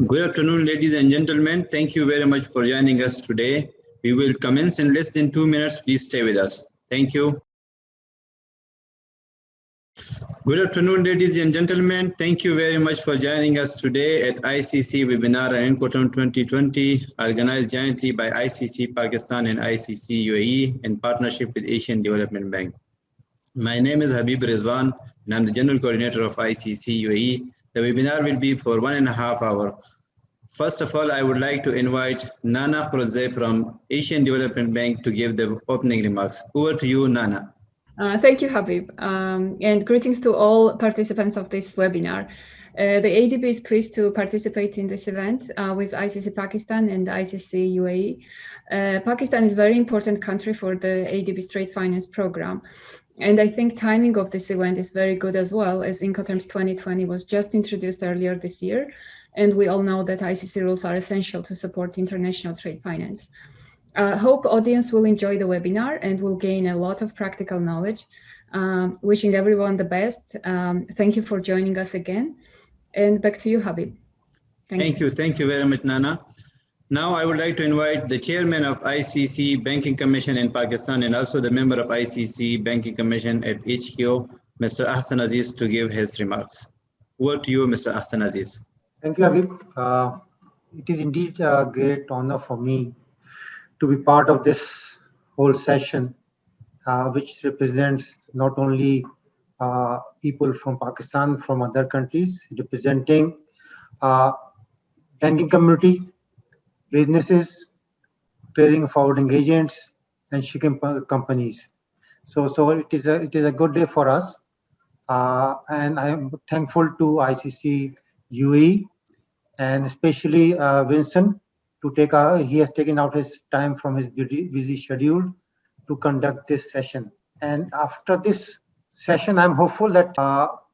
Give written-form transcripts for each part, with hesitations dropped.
Good afternoon, ladies and gentlemen. Thank you very much for joining us today. We will commence in less than 2 minutes. Please stay with us. Thank you. Good afternoon, ladies and gentlemen. Thank you very much for joining us today at ICC webinar on Incoterms 2020, organized jointly by ICC Pakistan and ICC UAE in partnership with Asian Development Bank. My name is Habib Rizwan, and I'm the General Coordinator of ICC UAE. The webinar will be for 1.5 hours. First of all, I would like to invite Nana Khuradzai from Asian Development Bank to give the opening remarks. Over to you, Nana. Thank you, Habib, and greetings to all participants of this webinar. The ADB is pleased to participate in this event with ICC Pakistan and ICC UAE. Pakistan is a very important country for the ADB's trade finance program. And I think timing of this event is very good as well, as Incoterms 2020 was just introduced earlier this year. And we all know that ICC rules are essential to support international trade finance. Hope audience will enjoy the webinar and will gain a lot of practical knowledge. Wishing everyone the best. Thank you for joining us again. And back to you, Habib. Thank you. Thank you very much, Nana. Now I would like to invite the chairman of ICC Banking Commission in Pakistan and also the member of ICC Banking Commission at HQ, Mr. Ahsan Aziz, to give his remarks. Over to you, Mr. Ahsan Aziz. Thank you, Habib. It is indeed a great honor for me to be part of this whole session, which represents not only people from Pakistan, from other countries, representing banking community, businesses, trading forwarding agents, and shipping companies. So it is a good day for us, and I am thankful to ICC UAE and especially Vincent to he has taken out his time from his busy schedule to conduct this session. And after this session, I'm hopeful that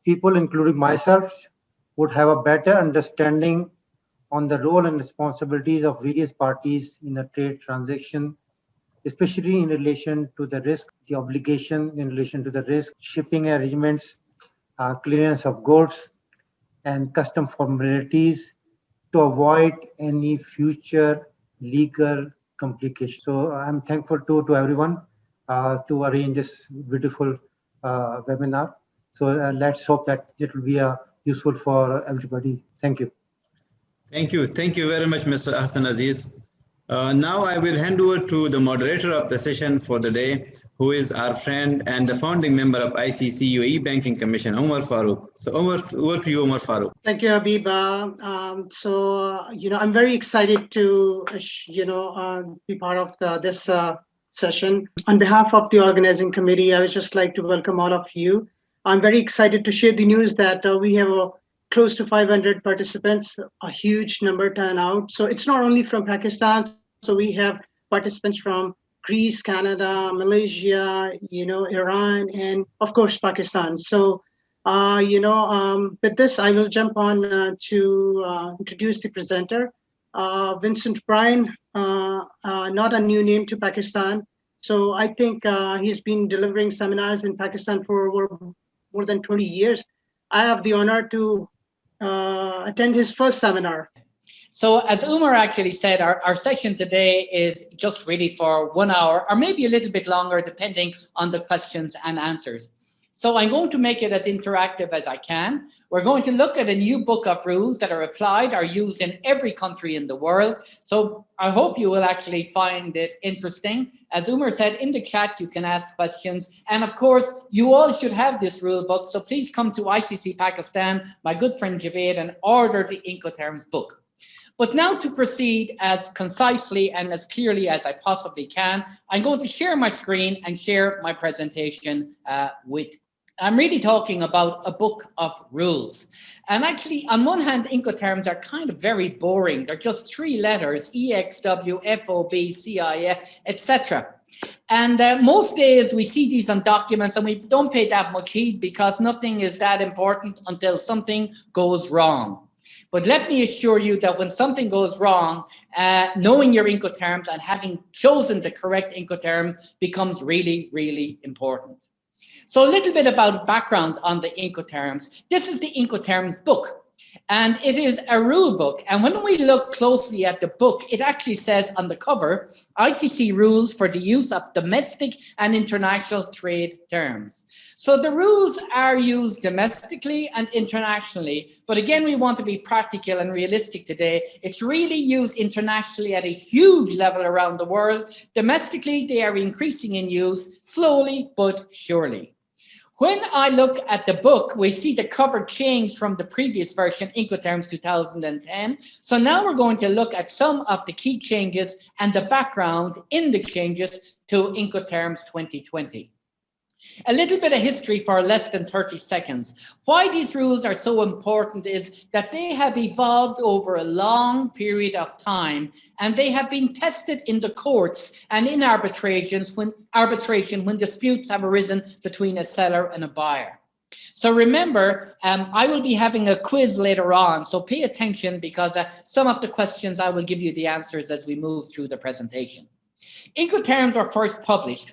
people, including myself, would have a better understanding on the role and responsibilities of various parties in a trade transaction, especially in relation to the risk, the obligation in relation to the risk, shipping arrangements, clearance of goods, and custom formalities to avoid any future legal complications. So I'm thankful to everyone to arrange this beautiful webinar. So let's hope that it will be useful for everybody. Thank you. Thank you. Thank you very much, Mr. Ahsan Aziz. Now I will hand over to the moderator of the session for the day, who is our friend and the founding member of ICC UAE Banking Commission, Omar Farooq. So over to you, Omar Farooq. Thank you, Habib. I'm very excited to, be part of this session. On behalf of the organizing committee, I would just like to welcome all of you. I'm very excited to share the news that we have close to 500 participants, a huge number turn out. So it's not only from Pakistan. So we have participants from Greece, Canada, Malaysia, Iran, and of course, Pakistan. So, with this, I will jump on to introduce the presenter. Vincent Bryan, not a new name to Pakistan. So I think he's been delivering seminars in Pakistan for more than 20 years. I have the honor to attend his first seminar. So as Umar actually said, our session today is just really for 1 hour or maybe a little bit longer, depending on the questions and answers. So I'm going to make it as interactive as I can. We're going to look at a new book of rules that are applied or used in every country in the world. So I hope you will actually find it interesting. As Umar said, in the chat, you can ask questions. And of course, you all should have this rule book. So please come to ICC Pakistan, my good friend Javed, and order the Incoterms book. But now to proceed as concisely and as clearly as I possibly can, I'm going to share my screen and share my presentation with you. I'm really talking about a book of rules. And actually, on one hand, Incoterms are kind of very boring. They're just 3 letters, EXW, FOB, CIF, etc. And most days we see these on documents and we don't pay that much heed because nothing is that important until something goes wrong. But let me assure you that when something goes wrong, knowing your Incoterms and having chosen the correct Incoterm becomes really, really important. So a little bit about background on the Incoterms. This is the Incoterms book. And it is a rule book. And when we look closely at the book, it actually says on the cover, ICC rules for the use of domestic and international trade terms. So the rules are used domestically and internationally. But again, we want to be practical and realistic today. It's really used internationally at a huge level around the world. Domestically, they are increasing in use slowly but surely. When I look at the book, we see the cover changed from the previous version, Incoterms 2010. So now we're going to look at some of the key changes and the background in the changes to Incoterms 2020. A little bit of history for less than 30 seconds. Why these rules are so important is that they have evolved over a long period of time, and they have been tested in the courts and in arbitration when disputes have arisen between a seller and a buyer. So remember, I will be having a quiz later on, so pay attention because some of the questions I will give you the answers as we move through the presentation. Incoterms were first published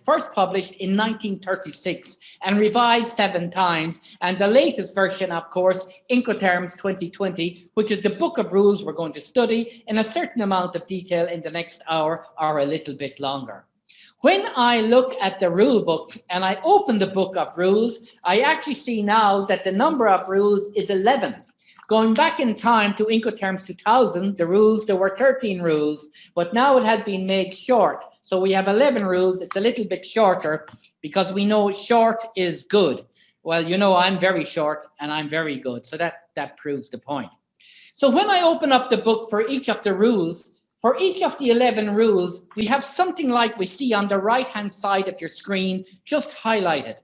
in 1936 and revised 7 times. And the latest version, of course, Incoterms 2020, which is the book of rules we're going to study in a certain amount of detail in the next hour or a little bit longer. When I look at the rule book and I open the book of rules, I actually see now that the number of rules is 11. Going back in time to Incoterms 2000, there were 13 rules, but now it has been made short. So we have 11 rules. It's a little bit shorter because we know short is good. Well, you know, I'm very short and I'm very good. So that proves the point. So when I open up the book for each of the rules, for each of the 11 rules, we have something like we see on the right-hand side of your screen, just highlighted.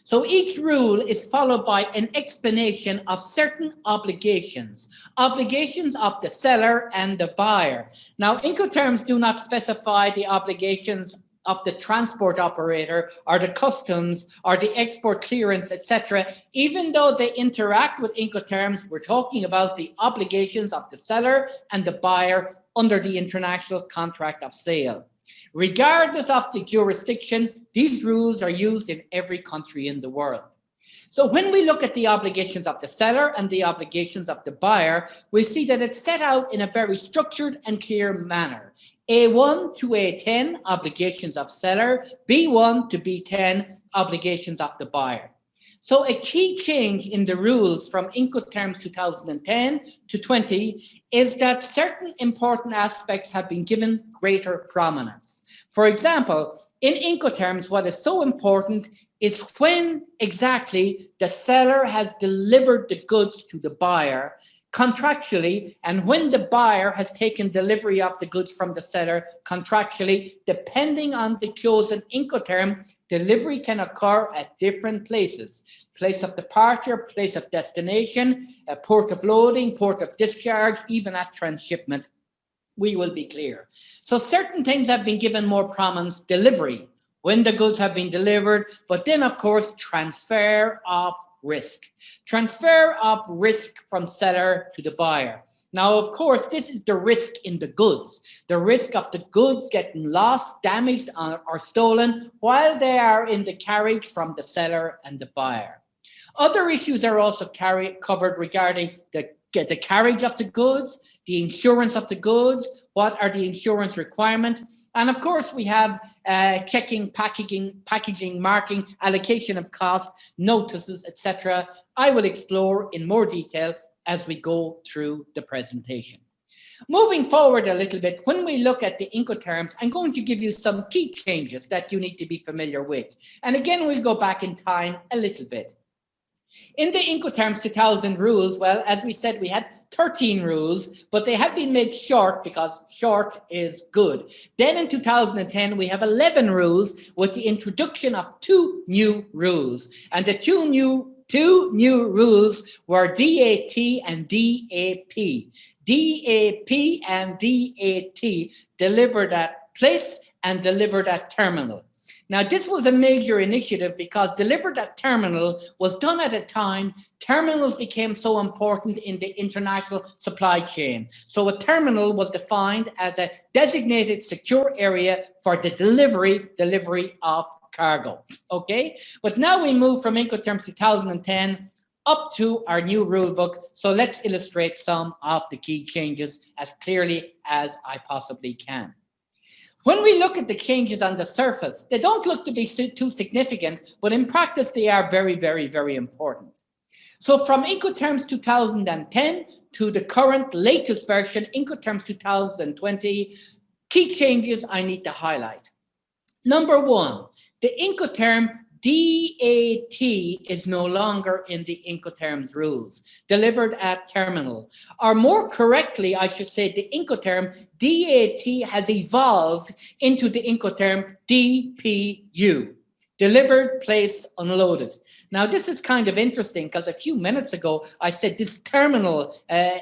So each rule is followed by an explanation of certain obligations of the seller and the buyer. Now, Incoterms do not specify the obligations of the transport operator or the customs or the export clearance, etc. Even though they interact with Incoterms, we're talking about the obligations of the seller and the buyer under the international contract of sale. Regardless of the jurisdiction, these rules are used in every country in the world. So when we look at the obligations of the seller and the obligations of the buyer, we see that it's set out in a very structured and clear manner. A1 to A10, obligations of seller, B1 to B10, obligations of the buyer. So a key change in the rules from Incoterms 2010 to 20 is that certain important aspects have been given greater prominence. For example, in Incoterms, what is so important is when exactly the seller has delivered the goods to the buyer contractually, and when the buyer has taken delivery of the goods from the seller contractually. Depending on the chosen Incoterm, delivery can occur at different places. Place of departure, place of destination, port of loading, port of discharge, even at transshipment. We will be clear. So certain things have been given more prominence: delivery, when the goods have been delivered, but then of course transfer of risk. Transfer of risk from seller to the buyer. Now, of course, this is the risk in the goods. The risk of the goods getting lost, damaged, or stolen while they are in the carriage from the seller and the buyer. Other issues are also covered regarding the carriage of the goods, the insurance of the goods, what are the insurance requirements, and of course we have checking, packaging, marking, allocation of costs, notices, etc. I will explore in more detail as we go through the presentation. Moving forward a little bit, when we look at the Incoterms, I'm going to give you some key changes that you need to be familiar with. And again, we'll go back in time a little bit. In the Incoterms 2000 rules, well, as we said, we had 13 rules, but they had been made short because short is good. Then in 2010, we have 11 rules with the introduction of 2 new rules. And the two new rules were DAT and DAP. DAP and DAT, delivered at place and delivered at terminal. Now, this was a major initiative because delivered at terminal was done at a time terminals became so important in the international supply chain. So a terminal was defined as a designated secure area for the delivery of cargo, okay? But now we move from Incoterms 2010 up to our new rule book. So let's illustrate some of the key changes as clearly as I possibly can. When we look at the changes on the surface, they don't look to be too significant, but in practice, they are very, very, very important. So from Incoterms 2010 to the current latest version, Incoterms 2020, key changes I need to highlight. Number one, the Incoterm DAT is no longer in the Incoterms rules, delivered at terminal. Or more correctly, I should say the Incoterm DAT has evolved into the Incoterm DPU, delivered, placed, unloaded. Now, this is kind of interesting because a few minutes ago, I said this terminal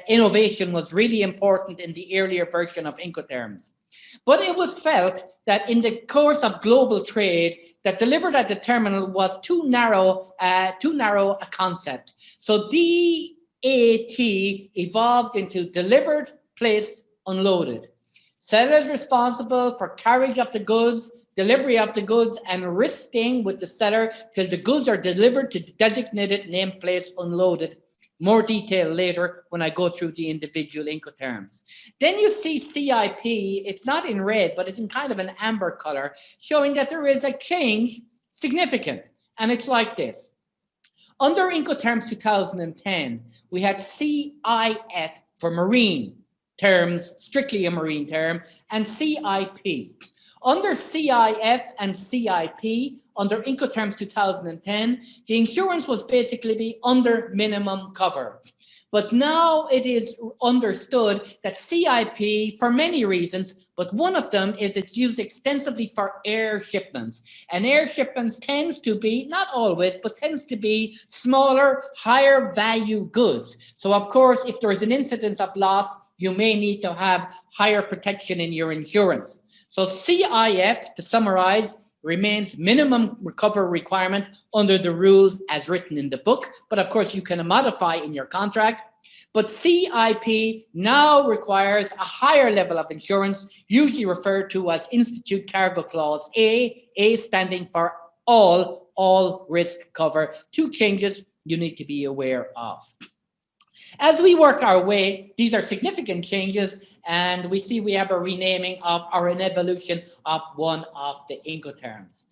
innovation was really important in the earlier version of Incoterms. But it was felt that in the course of global trade, that delivered at the terminal was too narrow a concept. So DAT evolved into delivered, placed, unloaded. Seller is responsible for carriage of the goods, delivery of the goods, and risk staying with the seller till the goods are delivered to the designated named place unloaded. More detail later when I go through the individual Incoterms. Then you see CIP, it's not in red, but it's in kind of an amber color, showing that there is a change significant. And it's like this. Under Incoterms 2010, we had CIF for marine terms, strictly a marine term, and CIP. Under CIF and CIP, under Incoterms 2010, the insurance was basically under minimum cover. But now it is understood that CIP, for many reasons, but one of them is it's used extensively for air shipments. And air shipments tends to be, not always, but tends to be smaller, higher value goods. So of course, if there is an incidence of loss, you may need to have higher protection in your insurance. So CIF, to summarize, remains minimum recovery requirement under the rules as written in the book, but of course you can modify in your contract. But CIP now requires a higher level of insurance, usually referred to as Institute Cargo Clause A standing for all risk cover. Two changes you need to be aware of. As we work our way, these are significant changes, and we see we have a renaming of or an evolution of one of the Incoterms.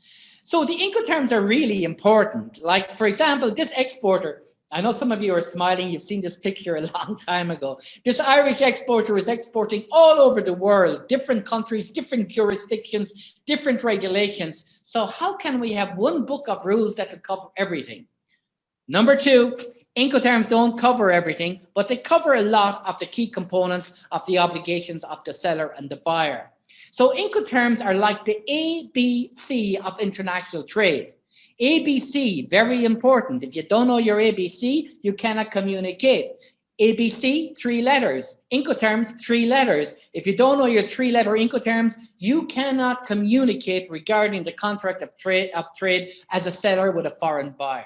So the Incoterms are really important. Like, for example, this exporter, I know some of you are smiling, you've seen this picture a long time ago. This Irish exporter is exporting all over the world, different countries, different jurisdictions, different regulations. So how can we have one book of rules that could cover everything? Number two, Incoterms don't cover everything, but they cover a lot of the key components of the obligations of the seller and the buyer. So Incoterms are like the ABC of international trade. ABC, very important. If you don't know your ABC, you cannot communicate. ABC, 3 letters. Incoterms, 3 letters. If you don't know your 3-letter Incoterms, you cannot communicate regarding the contract of trade as a seller with a foreign buyer.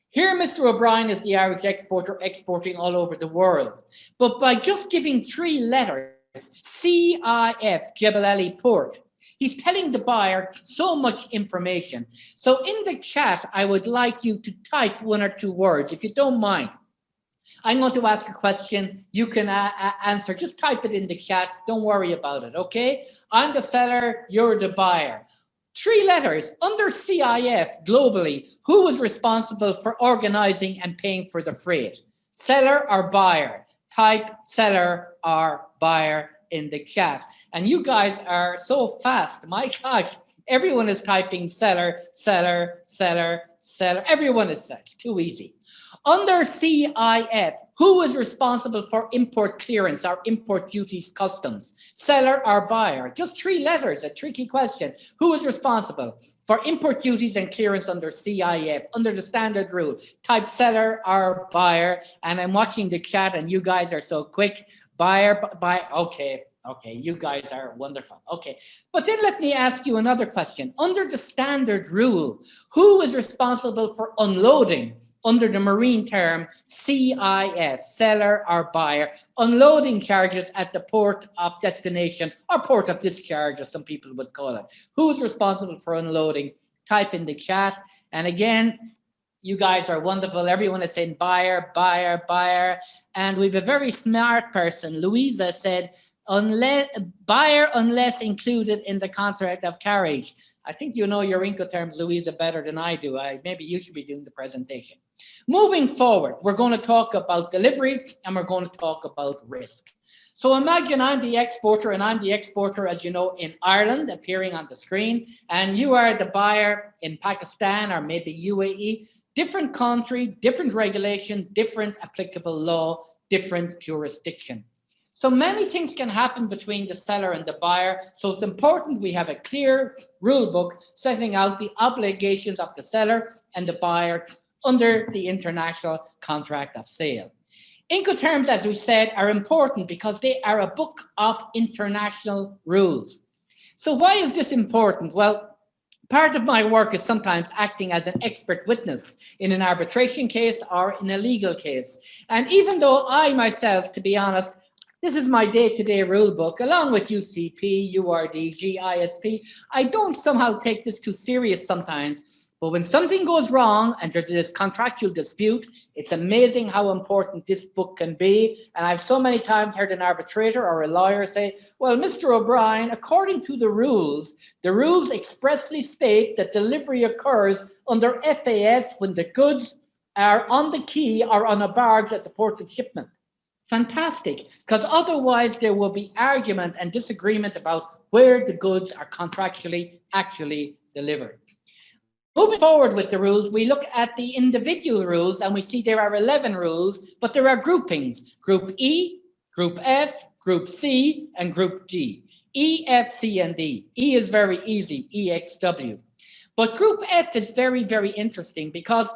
Here, Mr. O'Brien is the Irish exporter exporting all over the world. But by just giving 3 letters, CIF, Jebel Ali Port, he's telling the buyer so much information. So in the chat, I would like you to type 1 or 2 words, if you don't mind. I'm going to ask a question. You can answer. Just type it in the chat. Don't worry about it, okay? I'm the seller. You're the buyer. 3 letters. Under CIF globally, who is responsible for organizing and paying for the freight? Seller or buyer? Type seller or buyer in the chat. And you guys are so fast. My gosh, everyone is typing seller, seller, seller, seller. Everyone is set. It's too easy. Under CIF, who is responsible for import clearance or import duties customs? Seller or buyer? Just 3 letters, a tricky question. Who is responsible for import duties and clearance under CIF, under the standard rule? Type seller or buyer. And I'm watching the chat and you guys are so quick. Buyer, okay, you guys are wonderful. Okay, but then let me ask you another question. Under the standard rule, who is responsible for unloading under the marine term CIF, seller or buyer, unloading charges at the port of destination or port of discharge, as some people would call it? Who is responsible for unloading? Type in the chat. And again, You guys are wonderful. Everyone is saying buyer, buyer, buyer. And we have a very smart person. Louisa said, unless buyer unless included in the contract of carriage. I think you know your Incoterms, Louisa, better than I do. Maybe you should be doing the presentation. Moving forward, we're going to talk about delivery and we're going to talk about risk. So imagine I'm the exporter, and I'm the exporter, as you know, in Ireland, appearing on the screen, and you are the buyer in Pakistan or maybe UAE. Different country, different regulation, different applicable law, different jurisdiction. So many things can happen between the seller and the buyer. So it's important we have a clear rule book setting out the obligations of the seller and the buyer under the international contract of sale. Incoterms, as we said, are important because they are a book of international rules. So why is this important? Well, part of my work is sometimes acting as an expert witness in an arbitration case or in a legal case. And even though I myself, to be honest, this is my day-to-day rule book, along with UCP, URD, GISP. I don't somehow take this too serious sometimes, but when something goes wrong and there's this contractual dispute, it's amazing how important this book can be. And I've so many times heard an arbitrator or a lawyer say, well, Mr. O'Brien, according to the rules expressly state that delivery occurs under FAS when the goods are on the quay or on a barge at the port of shipment. Fantastic, because otherwise there will be argument and disagreement about where the goods are contractually actually delivered. Moving forward with the rules, we look at the individual rules and we see there are 11 rules, but there are groupings. Group E, Group F, Group C, and Group D. E, F, C, and D. E is very easy, EXW. But Group F is very, very interesting because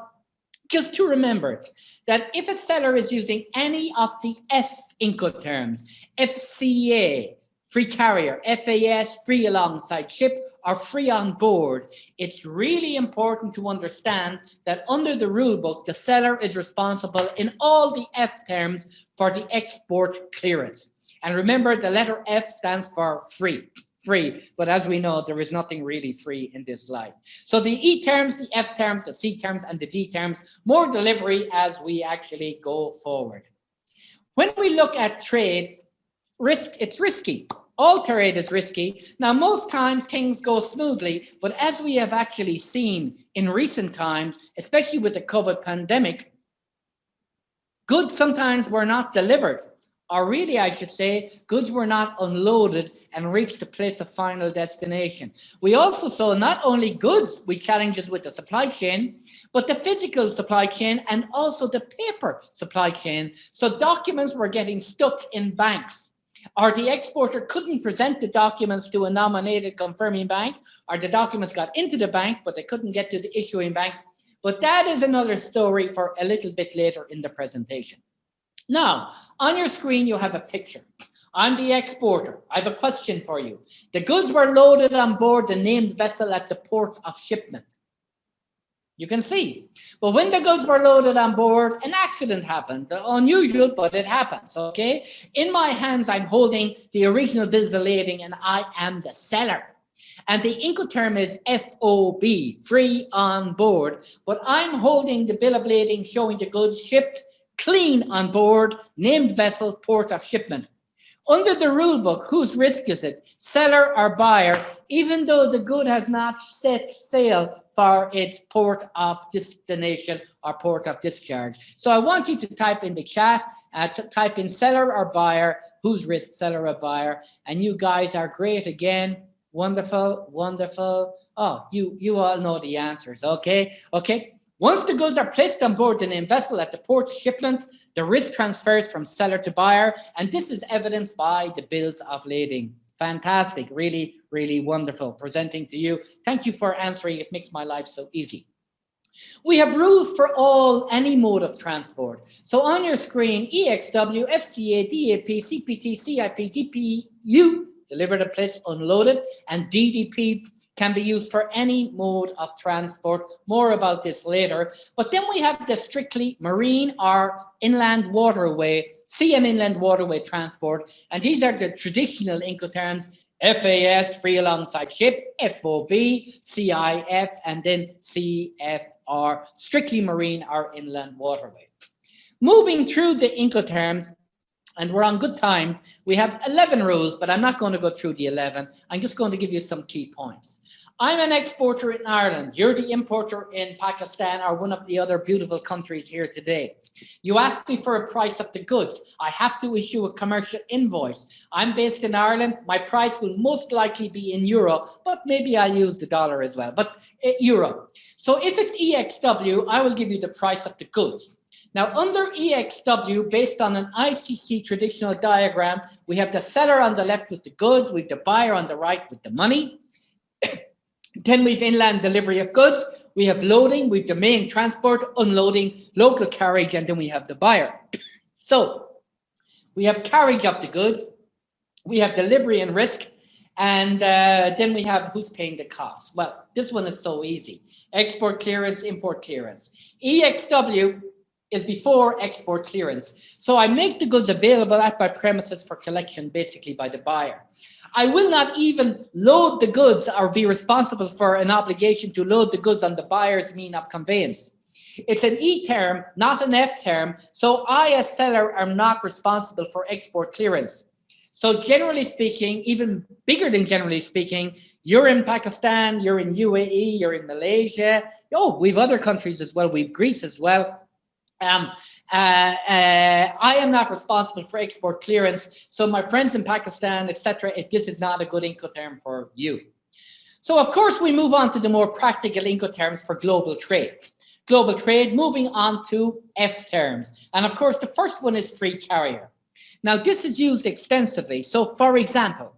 just to remember that if a seller is using any of the F Incoterms, FCA, free carrier, FAS, free alongside ship, or free on board, it's really important to understand that under the rule book, the seller is responsible in all the F terms for the export clearance. And remember, the letter F stands for free. But as we know, there is nothing really free in this life. So the E terms, the F terms, the C terms, and the D terms, more delivery as we actually go forward. When we look at trade, risk, it's risky. All trade is risky. Now, most times things go smoothly, but as we have actually seen in recent times, especially with the COVID pandemic, goods sometimes were not delivered. Or really, I should say, goods were not unloaded and reached the place of final destination. We also saw not only goods with challenges with the supply chain, but the physical supply chain and also the paper supply chain. So documents were getting stuck in banks, or the exporter couldn't present the documents to a nominated confirming bank, or the documents got into the bank, but they couldn't get to the issuing bank. But that is another story for a little bit later in the presentation. Now, on your screen, you have a picture. I'm the exporter. I have a question for you. The goods were loaded on board the named vessel at the port of shipment. You can see. But when the goods were loaded on board, an accident happened. Unusual, but it happens, okay? In my hands, I'm holding the original bills of lading, and I am the seller. And the Incoterm is FOB, free on board. But I'm holding the bill of lading showing the goods shipped clean on board, named vessel, port of shipment. Under the rule book, whose risk is it? Seller or buyer, even though the good has not set sail for its port of destination or port of discharge. So I want you to type in the chat, type in seller or buyer, whose risk, seller or buyer. And you guys are great again. Wonderful, wonderful. Oh, you all know the answers, okay? Okay. Once the goods are placed on board the named vessel at the port of shipment, the risk transfers from seller to buyer, and this is evidenced by the bills of lading. Fantastic, really, really wonderful presenting to you. Thank you for answering. It makes my life so easy. We have rules for any mode of transport. So on your screen, EXW, FCA, DAP, CPT, CIP, DPU, delivered a place unloaded, and DDP can be used for any mode of transport. More about this later. But then we have the strictly marine or inland waterway, sea and inland waterway transport. And these are the traditional Incoterms, FAS, free alongside ship, FOB, CIF, and then CFR, strictly marine or inland waterway. Moving through the Incoterms, and we're on good time, we have 11 rules, but I'm not going to go through the 11. I'm just going to give you some key points. I'm an exporter in Ireland. You're the importer in Pakistan or one of the other beautiful countries here today. You asked me for a price of the goods. I have to issue a commercial invoice. I'm based in Ireland. My price will most likely be in euro, but maybe I'll use the dollar as well, but euro. So if it's EXW, I will give you the price of the goods. Now, under EXW, based on an ICC traditional diagram, we have the seller on the left with the good, we have the buyer on the right with the money. Then we have inland delivery of goods, we have loading, we have the main transport, unloading, local carriage, and then we have the buyer. So we have carriage of the goods, we have delivery and risk, and then we have who's paying the cost. Well, this one is so easy. Export clearance, import clearance. EXW is before export clearance. So I make the goods available at my premises for collection, basically by the buyer. I will not even load the goods or be responsible for an obligation to load the goods on the buyer's mean of conveyance. It's an E term, not an F term. So I, as seller, am not responsible for export clearance. So generally speaking, even bigger than generally speaking, you're in Pakistan, you're in UAE, you're in Malaysia. Oh, we've other countries as well. We've Greece as well. I am not responsible for export clearance. So my friends in Pakistan, etc., this is not a good Incoterm for you. So of course, we move on to the more practical Incoterms for global trade. Global trade, moving on to F terms. And of course, the first one is free carrier. Now, this is used extensively. So for example,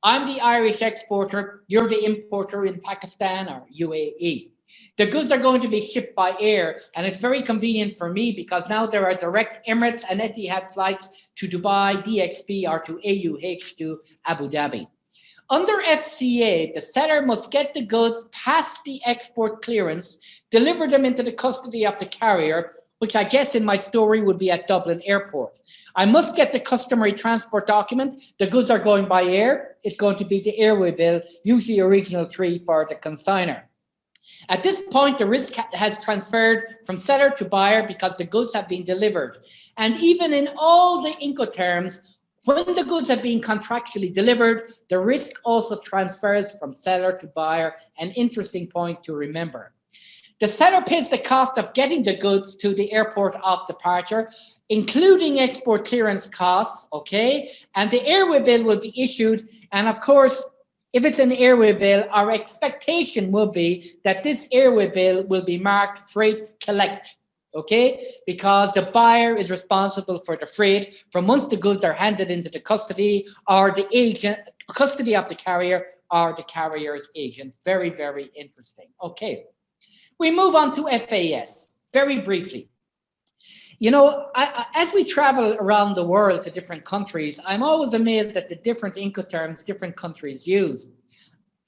I'm the Irish exporter, you're the importer in Pakistan or UAE. The goods are going to be shipped by air, and it's very convenient for me because now there are direct Emirates and Etihad flights to Dubai, DXB, or to AUH to Abu Dhabi. Under FCA, the seller must get the goods past the export clearance, deliver them into the custody of the carrier, which I guess in my story would be at Dublin Airport. I must get the customary transport document. The goods are going by air. It's going to be the airway bill, usually a regional 3 for the consignor. At this point, the risk has transferred from seller to buyer because the goods have been delivered. And even in all the Incoterms, when the goods have been contractually delivered, the risk also transfers from seller to buyer, an interesting point to remember. The seller pays the cost of getting the goods to the airport of departure, including export clearance costs, okay? And the airway bill will be issued. And of course, if it's an airway bill, our expectation will be that this airway bill will be marked freight collect, okay? Because the buyer is responsible for the freight from once the goods are handed into the custody or the agent, custody of the carrier or the carrier's agent. Very, very interesting. Okay, we move on to FAS very briefly. You know, as we travel around the world to different countries, I'm always amazed at the different Incoterms different countries use.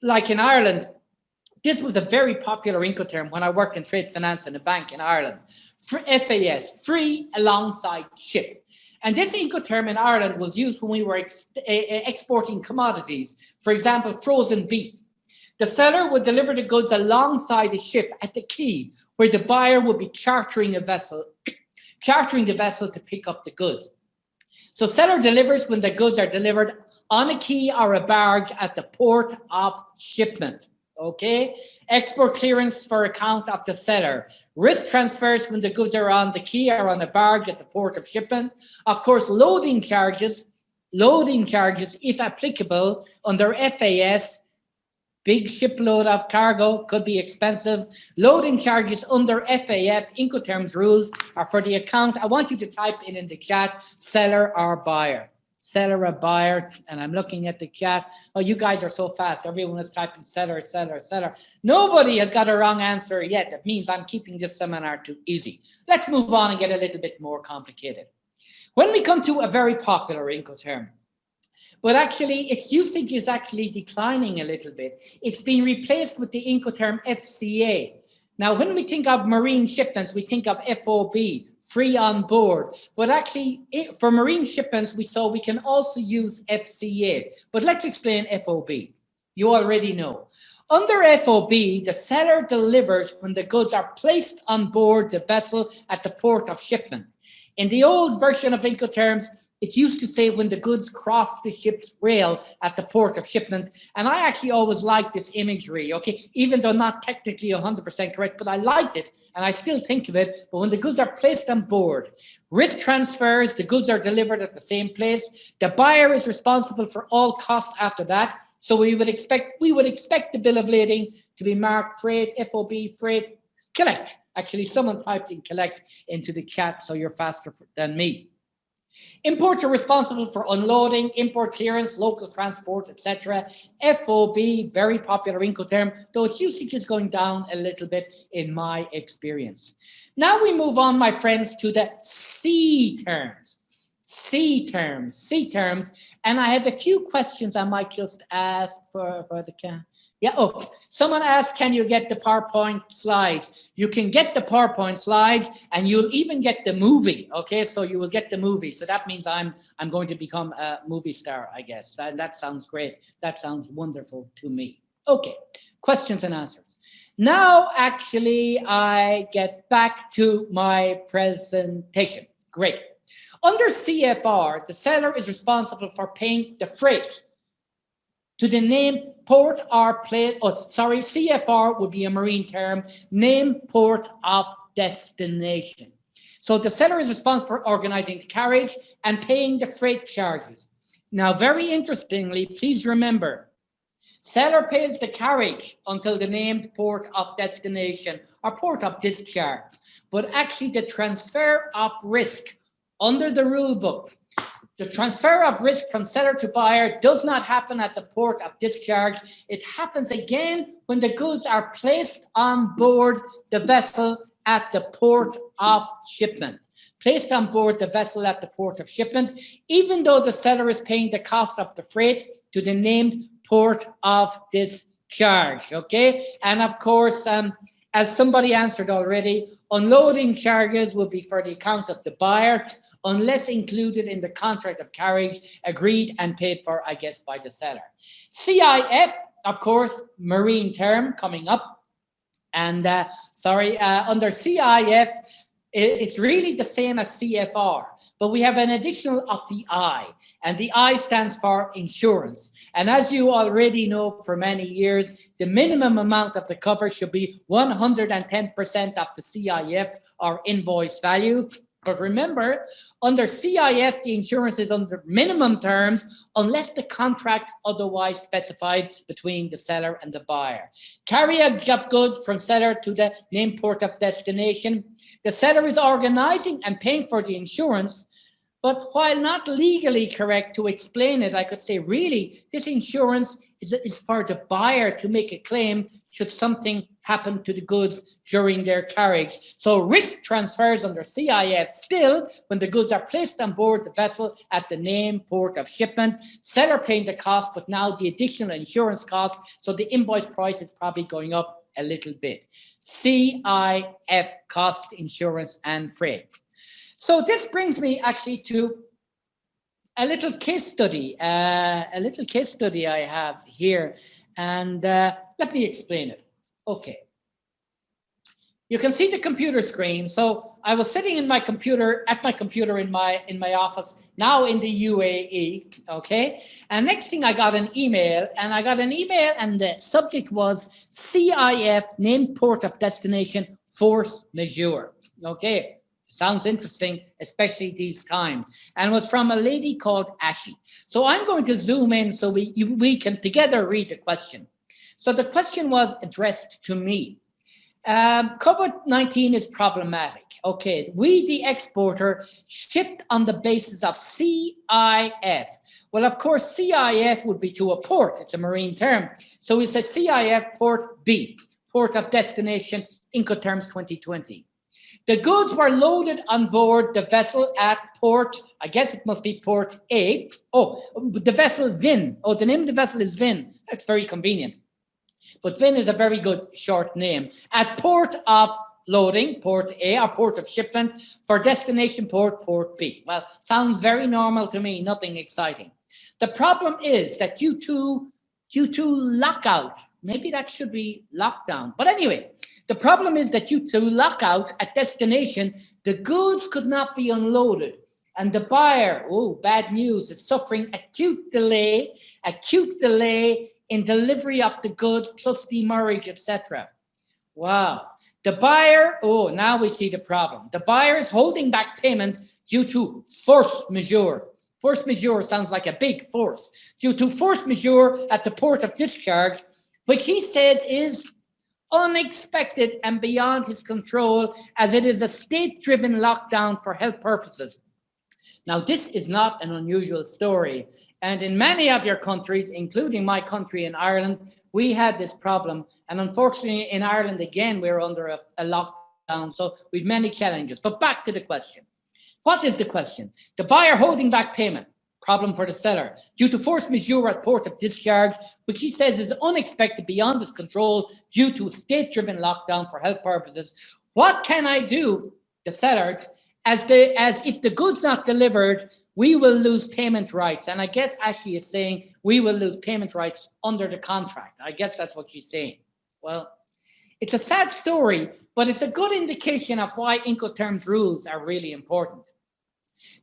Like in Ireland, this was a very popular Incoterm when I worked in trade finance in a bank in Ireland. FAS, free alongside ship. And this Incoterm in Ireland was used when we were exporting commodities. For example, frozen beef. The seller would deliver the goods alongside the ship at the quay, where the buyer would be chartering the vessel to pick up the goods. So seller delivers when the goods are delivered on a quay or a barge at the port of shipment. Okay, export clearance for account of the seller. Risk transfers when the goods are on the quay or on a barge at the port of shipment. Of course, loading charges, if applicable, under FAS. Big shipload of cargo could be expensive. Loading charges under FAF, Incoterms rules, are for the account. I want you to type in the chat, seller or buyer. Seller or buyer, and I'm looking at the chat. Oh, you guys are so fast. Everyone is typing seller, seller, seller. Nobody has got a wrong answer yet. That means I'm keeping this seminar too easy. Let's move on and get a little bit more complicated. When we come to a very popular Incoterm, but actually its usage is actually declining a little bit. It's been replaced with the Incoterm FCA. Now, when we think of marine shipments, we think of FOB, free on board. But actually, for marine shipments, we saw we can also use FCA. But let's explain FOB. You already know. Under FOB, the seller delivers when the goods are placed on board the vessel at the port of shipment. In the old version of Incoterms, it used to say when the goods cross the ship's rail at the port of shipment. And I actually always liked this imagery, okay? Even though not technically 100% correct, but I liked it and I still think of it. But when the goods are placed on board, risk transfers, the goods are delivered at the same place. The buyer is responsible for all costs after that. So we would expect the bill of lading to be marked freight, FOB, freight, collect. Actually, someone typed in collect into the chat, so you're faster than me. Importer responsible for unloading, import clearance, local transport, etc. FOB, very popular Incoterm, though its usage is going down a little bit in my experience. Now we move on, my friends, to the C terms. C terms, and I have a few questions I might just ask for the yeah. Oh, someone asked, can you get the PowerPoint slides? You can get the PowerPoint slides, and you'll even get the movie. Okay, so you will get the movie. So that means I'm going to become a movie star, I guess. That sounds great. That sounds wonderful to me. Okay, questions and answers. Now, actually, I get back to my presentation. Great. Under CFR, the seller is responsible for paying the freight to the named port or place. Oh, sorry, CFR would be a marine term, named port of destination. So the seller is responsible for organizing the carriage and paying the freight charges. Now, very interestingly, please remember, seller pays the carriage until the named port of destination or port of discharge, but actually the transfer of risk under the rule book, the transfer of risk from seller to buyer does not happen at the port of discharge. It happens again when the goods are placed on board the vessel at the port of shipment. Placed on board the vessel at the port of shipment, even though the seller is paying the cost of the freight to the named port of discharge, okay? And of course, as somebody answered already, unloading charges will be for the account of the buyer unless included in the contract of carriage agreed and paid for, I guess, by the seller. CIF, of course, marine term coming up. And under CIF, it's really the same as CFR, but we have an additional of the I, and the I stands for insurance. And as you already know for many years, the minimum amount of the cover should be 110% of the CIF or invoice value. But remember, under CIF, the insurance is under minimum terms unless the contract otherwise specified between the seller and the buyer. Carriage of goods from seller to the named port of destination. The seller is organizing and paying for the insurance, but while not legally correct to explain it, I could say really this insurance is for the buyer to make a claim should something happen to the goods during their carriage. So risk transfers under CIF still when the goods are placed on board the vessel at the named port of shipment. Seller paying the cost, but now the additional insurance cost. So the invoice price is probably going up a little bit. CIF, cost, insurance, and freight. So this brings me actually to a little case study I have here, and let me explain it. Okay. You can see the computer screen. So I was sitting in my computer, in my office, now in the UAE, okay? And next thing I got an email, and the subject was CIF, named port of destination, force majeure, okay? Sounds interesting, especially these times. And it was from a lady called Ashi. So I'm going to zoom in so we can together read the question. So the question was addressed to me. COVID-19 is problematic. Okay, we, the exporter, shipped on the basis of CIF. Well, of course, CIF would be to a port. It's a marine term. So it's a CIF port B, port of destination, Incoterms 2020. The goods were loaded on board the vessel at port, I guess it must be port A. Oh, the vessel VIN. Oh, the name of the vessel is VIN. That's very convenient. But VIN is a very good short name. At port of loading, port A, or port of shipment, for destination port, port B. Well, sounds very normal to me, nothing exciting. The problem is that due to lockout, maybe that should be lockdown. But anyway, the problem is that due to lockout at destination, the goods could not be unloaded. And the buyer, oh, bad news, is suffering acute delay in delivery of the goods, plus demurrage, etc. Wow. The buyer, oh, now we see the problem. The buyer is holding back payment due to force majeure. Force majeure sounds like a big force. Due to force majeure at the port of discharge, which he says is unexpected and beyond his control, as it is a state-driven lockdown for health purposes. Now, this is not an unusual story. And in many of your countries, including my country in Ireland, we had this problem. And unfortunately, in Ireland, again, we're under a lockdown. So we've many challenges. But back to the question. What is the question? The buyer holding back payment. Problem for the seller. Due to force majeure at port of discharge, which he says is unexpected, beyond his control, due to a state-driven lockdown for health purposes. What can I do, the seller, as if the goods not delivered, we will lose payment rights? And I guess Ashley is saying we will lose payment rights under the contract. I guess that's what she's saying. Well, it's a sad story, but it's a good indication of why Incoterms rules are really important.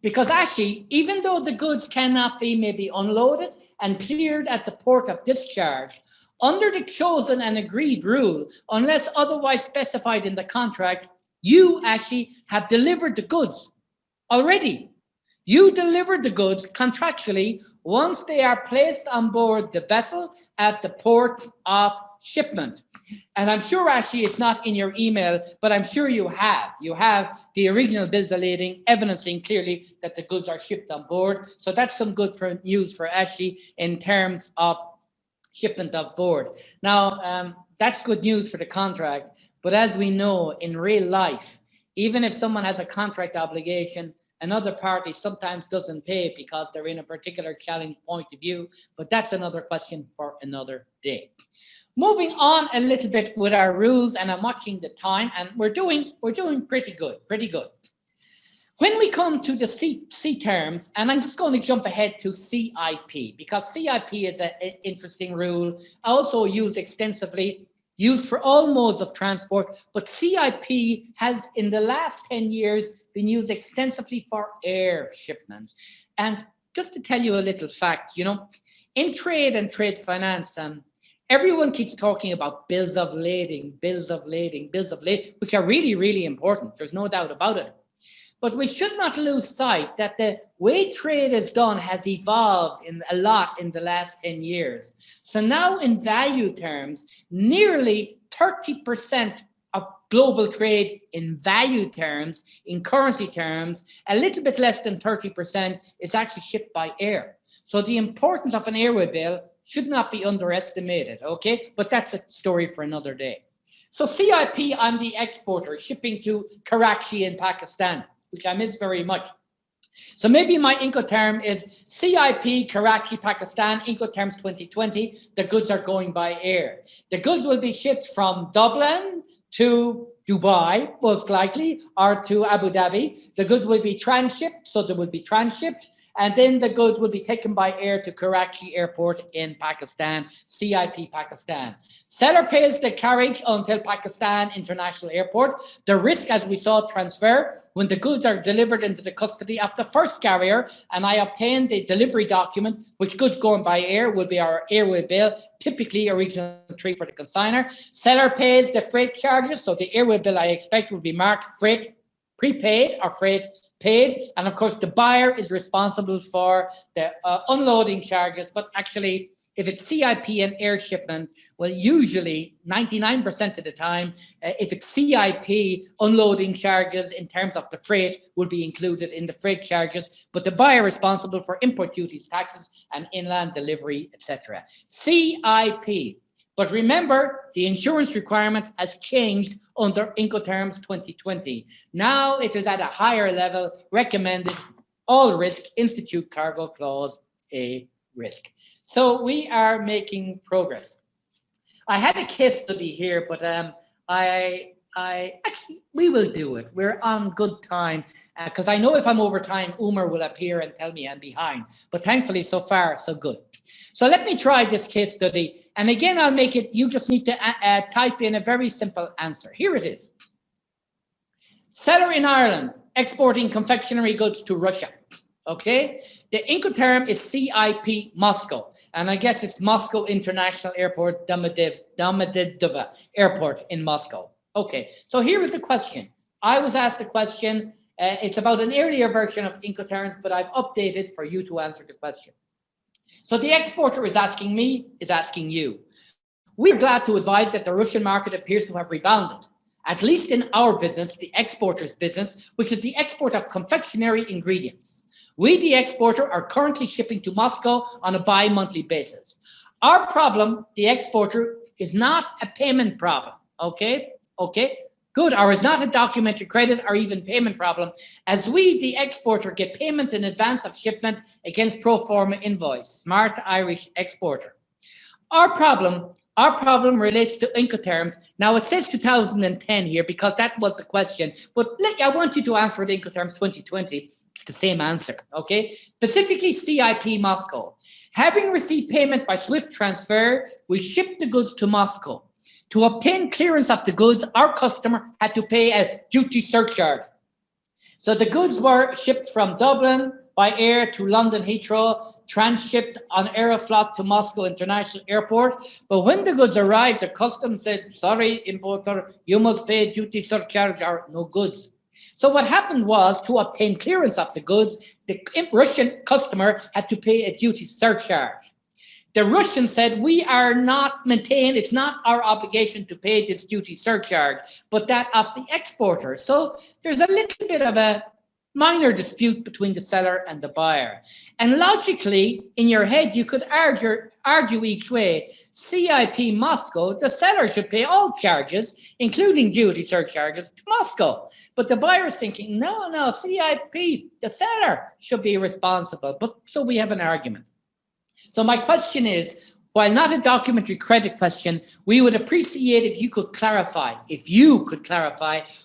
Because actually, even though the goods cannot be maybe unloaded and cleared at the port of discharge, under the chosen and agreed rule, unless otherwise specified in the contract, you actually have delivered the goods already. You delivered the goods contractually once they are placed on board the vessel at the port of shipment. And I'm sure, actually, it's not in your email, but I'm sure you have. You have the original bills of lading evidencing clearly that the goods are shipped on board. So that's some good news for Ashley in terms of shipment of board. Now, that's good news for the contract. But as we know, in real life, even if someone has a contract obligation, another party sometimes doesn't pay because they're in a particular challenge point of view, but that's another question for another day. Moving on a little bit with our rules, and I'm watching the time, and we're doing pretty good. When we come to the C terms, and I'm just going to jump ahead to CIP, because CIP is an interesting rule. I also use extensively, used for all modes of transport, but CIP has in the last 10 years been used extensively for air shipments. And just to tell you a little fact, you know, in trade and trade finance, everyone keeps talking about bills of lading, which are really, really important. There's no doubt about it. But we should not lose sight that the way trade is done has evolved a lot in the last 10 years. So now in value terms, nearly 30% of global trade in value terms, in currency terms, a little bit less than 30% is actually shipped by air. So the importance of an airway bill should not be underestimated, okay? But that's a story for another day. So CIP, I'm the exporter, shipping to Karachi in Pakistan, which I miss very much. So maybe my Incoterm is CIP, Karachi, Pakistan, Incoterms 2020. The goods are going by air. The goods will be shipped from Dublin to Dubai, most likely, or to Abu Dhabi. The goods will be transshipped, so they will be transshipped. And then the goods will be taken by air to Karachi Airport in Pakistan, CIP Pakistan. Seller pays the carriage until Pakistan International Airport. The risk, as we saw, transfer when the goods are delivered into the custody of the first carrier, and I obtain the delivery document, which goods going by air will be our airway bill, typically a regional 3 for the consignor. Seller pays the freight charges, so the airway bill I expect will be marked freight prepaid or freight paid, and of course the buyer is responsible for the unloading charges. But actually, if it's CIP and air shipment, well, usually 99% of the time, if it's CIP, unloading charges in terms of the freight will be included in the freight charges, but the buyer responsible for import duties, taxes, and inland delivery, etc. CIP. But remember, the insurance requirement has changed under Incoterms 2020. Now it is at a higher level, recommended all risk, institute cargo clause A risk. So we are making progress. I had a case study here, but I Actually, we will do it. We're on good time because I know if I'm over time, Umar will appear and tell me I'm behind. But thankfully, so far, so good. So let me try this case study. And again, I'll make it, you just need to type in a very simple answer. Here it is. Seller in Ireland exporting confectionery goods to Russia. Okay, the Incoterm is CIP Moscow, and I guess it's Moscow International Airport, Domodedovo Airport in Moscow. Okay, so here is the question. I was asked the question. It's about an earlier version of Incoterms, but I've updated for you to answer the question. So the exporter is asking me, is asking you. We're glad to advise that the Russian market appears to have rebounded, at least in our business, the exporter's business, which is the export of confectionery ingredients. We, the exporter, are currently shipping to Moscow on a bi-monthly basis. Our problem, the exporter, is not a payment problem, okay? Okay, good, or is not a documentary credit or even payment problem, as we, the exporter, get payment in advance of shipment against pro forma invoice, smart Irish exporter. Our problem relates to Incoterms. Now it says 2010 here because that was the question, but I want you to answer it Incoterms 2020. It's the same answer, okay? Specifically CIP Moscow. Having received payment by SWIFT transfer, we shipped the goods to Moscow. To obtain clearance of the goods, our customer had to pay a duty surcharge. So the goods were shipped from Dublin by air to London Heathrow, transshipped on Aeroflot to Moscow International Airport. But when the goods arrived, the customs said, sorry, importer, you must pay duty surcharge or no goods. So what happened was, to obtain clearance of the goods, the Russian customer had to pay a duty surcharge. The Russian said, we are not maintained, it's not our obligation to pay this duty surcharge, but that of the exporter. So there's a little bit of a minor dispute between the seller and the buyer. And logically, in your head, you could argue each way. CIP Moscow, the seller should pay all charges, including duty surcharges, to Moscow. But the buyer is thinking, no, CIP, the seller should be responsible. But so we have an argument. So my question is, while not a documentary credit question, we would appreciate if you could clarify,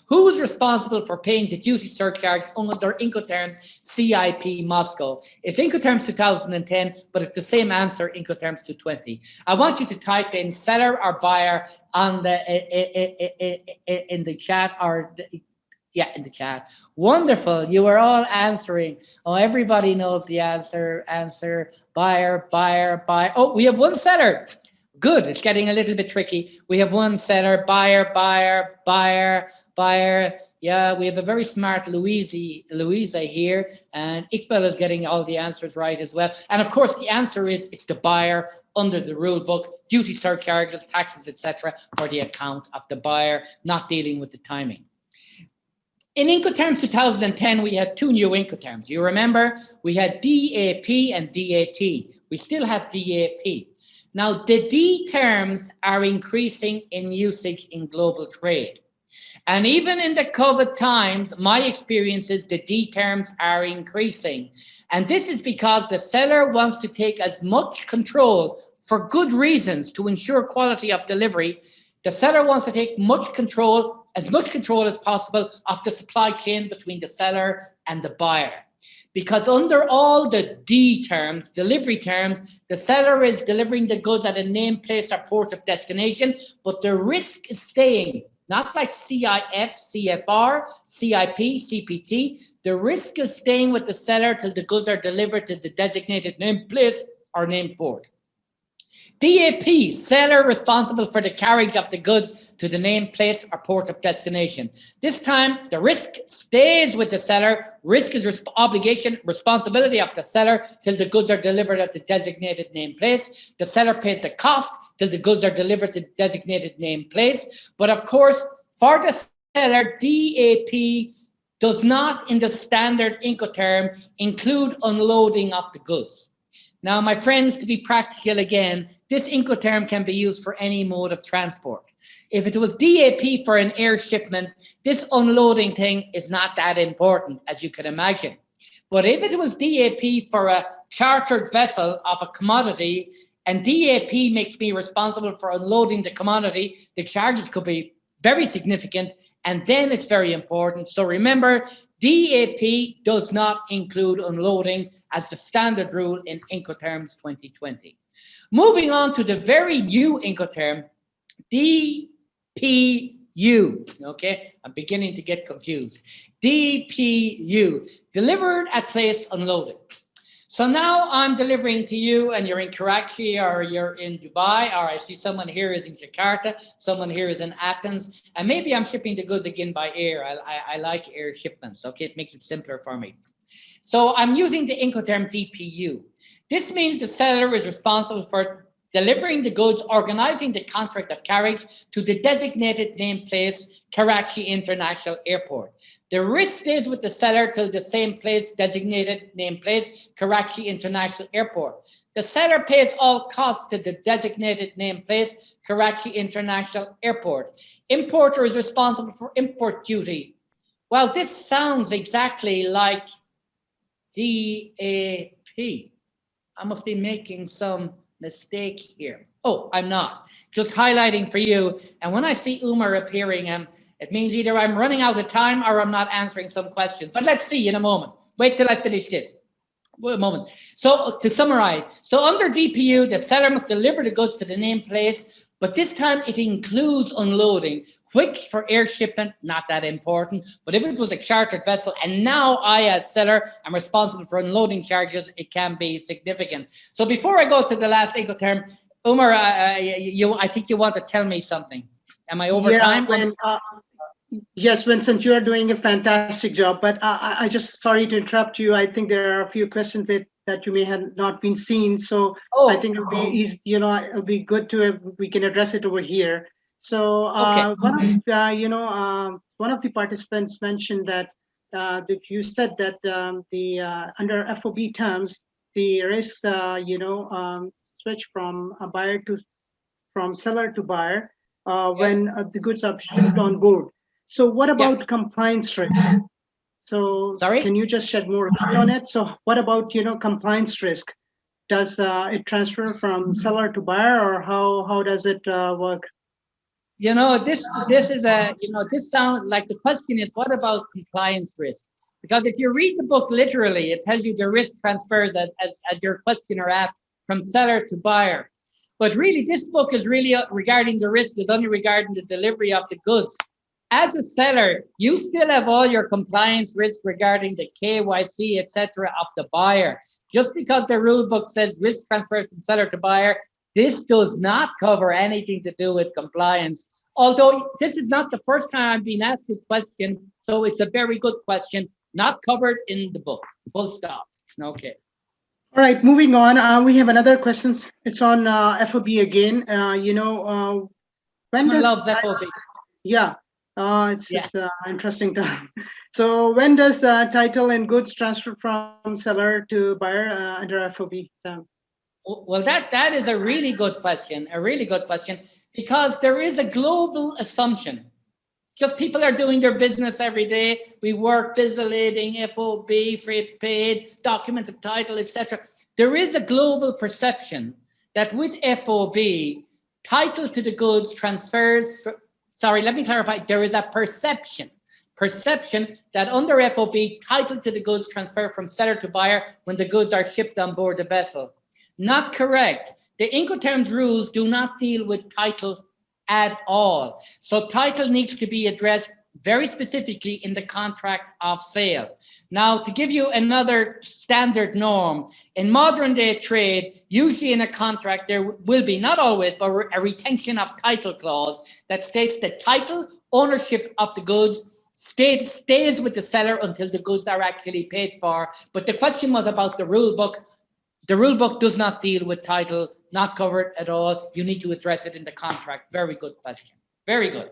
who is responsible for paying the duty surcharge under Incoterms CIP Moscow. It's Incoterms 2010, but it's the same answer, Incoterms 2020. I want you to type in seller or buyer on the in the chat or in the chat. Wonderful. You are all answering. Oh, everybody knows the answer. Buyer. Oh, we have one seller. Good. It's getting a little bit tricky. We have one seller. Buyer. Yeah, we have a very smart Louisa here, and Iqbal is getting all the answers right as well. And of course, the answer is it's the buyer under the rule book, duty surcharges, taxes, etc., for the account of the buyer, not dealing with the timing. In Incoterms 2010, we had two new Incoterms. You remember? We had DAP and DAT. We still have DAP. Now, the D terms are increasing in usage in global trade. And even in the COVID times, my experience is the D terms are increasing. And this is because the seller wants to take as much control for good reasons to ensure quality of delivery. The seller wants to take as much control as possible of the supply chain between the seller and the buyer. Because under all the D terms, delivery terms, the seller is delivering the goods at a named place or port of destination, but the risk is staying, not like CIF, CFR, CIP, CPT. The risk is staying with the seller till the goods are delivered to the designated named place or named port. DAP, seller responsible for the carriage of the goods to the named place or port of destination. This time, the risk stays with the seller. Risk is responsibility of the seller till the goods are delivered at the designated named place. The seller pays the cost till the goods are delivered to the designated named place. But of course, for the seller, DAP does not, in the standard Incoterm, include unloading of the goods. Now, my friends, to be practical again, this Incoterm can be used for any mode of transport. If it was DAP for an air shipment, this unloading thing is not that important, as you can imagine. But if it was DAP for a chartered vessel of a commodity, and DAP makes me responsible for unloading the commodity, the charges could be very significant, and then it's very important. So remember, DAP does not include unloading as the standard rule in Incoterms 2020. Moving on to the very new Incoterm, DPU. Okay, I'm beginning to get confused. DPU, delivered at place unloaded. So now I'm delivering to you and you're in Karachi or you're in Dubai, or I see someone here is in Jakarta, someone here is in Athens, and maybe I'm shipping the goods again by air. I like air shipments, okay? It makes it simpler for me. So I'm using the Incoterm DPU. This means the seller is responsible for delivering the goods, organizing the contract of carriage to the designated named place, Karachi International Airport. The risk stays with the seller till the same place, designated named place, Karachi International Airport. The seller pays all costs to the designated named place, Karachi International Airport. Importer is responsible for import duty. Well, this sounds exactly like DAP. I must be making some mistake here. Oh, I'm not. Just highlighting for you. And when I see Umar appearing, it means either I'm running out of time or I'm not answering some questions. But let's see in a moment. Wait till I finish this. Wait a moment. So to summarize, so under DPU, the seller must deliver the goods to the named place, but this time it includes unloading, which for air shipment, not that important. But if it was a chartered vessel, and now I as seller am responsible for unloading charges, it can be significant. So before I go to the last Incoterm, Umar, I think you want to tell me something. Am I over time? Yes, Vincent, you are doing a fantastic job, but I just, sorry to interrupt you. I think there are a few questions that you may have not been seen. So I think it'll be easy, it'll be good to, we can address it over here. So one of the participants mentioned that you said that under FOB terms, the risk, switch from seller to buyer when the goods are shipped on board. So what about compliance risk? So can you just shed more light on it? So what about, compliance risk? Does it transfer from seller to buyer, or how does it work? This is this sounds like the question is, what about compliance risk? Because if you read the book literally, it tells you the risk transfers as your questioner asked from seller to buyer. But really, this book is really regarding the risk, is only regarding the delivery of the goods. As a seller, you still have all your compliance risk regarding the KYC, etc. of the buyer. Just because the rule book says risk transfers from seller to buyer, this does not cover anything to do with compliance. Although this is not the first time I've been asked this question, so it's a very good question, not covered in the book, full stop. Okay. All right, moving on. We have another question. It's on FOB again. When does loves FOB? Yeah. It's interesting time. So when does title and goods transfer from seller to buyer under FOB? Well, that is a really good question, because there is a global assumption. Just people are doing their business every day. We work, bill-of-lading, FOB, freight paid, document of title, etc. There is a global perception that with FOB, title to the goods transfers. Sorry, let me clarify. There is a perception that under FOB, title to the goods transfer from seller to buyer when the goods are shipped on board the vessel. Not correct. The Incoterms rules do not deal with title at all. So title needs to be addressed very specifically in the contract of sale. Now, to give you another standard norm, in modern day trade, usually in a contract, there will be, not always, but a retention of title clause that states that title, ownership of the goods, stays with the seller until the goods are actually paid for. But the question was about the rule book. The rule book does not deal with title, not covered at all. You need to address it in the contract. Very good question. Very good.